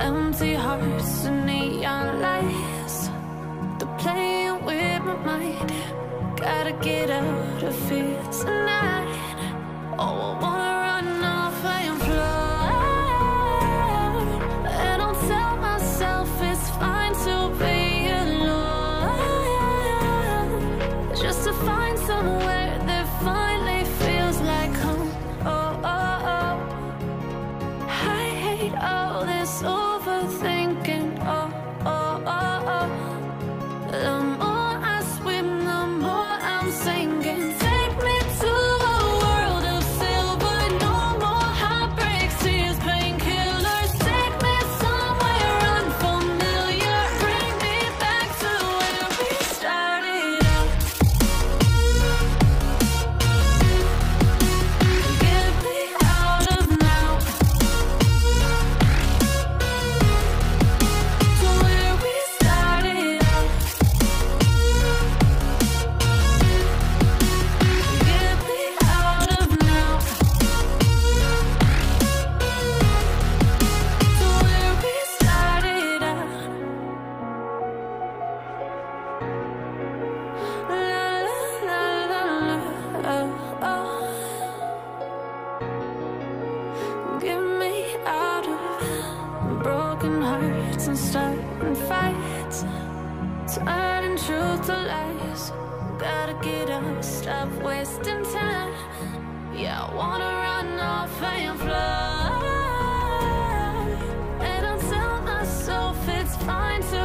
Empty hearts and neon lights, they're playing with my mind. Gotta get out of here tonight. Oh, I wanna run off and fly. And I'll tell myself it's fine to be alone, just to find somewhere that finally feels like home. Oh, oh, oh. I hate all this overthinking. Oh, oh, oh, oh. The more I swim, the more I'm sinking. Take me to a world of silver, no more heartbreaks, tears, painkillers. Take me somewhere unfamiliar, bring me back to where we started out. Get me out of now, to where we started out. Get me out of now, to where we started out. La la la la, oh, oh. Get me out of broken hearts and starting fights, turning truth to lies. Gotta get up, stop wasting time. Yeah, I wanna run off and fly. And I'll tell myself it's fine to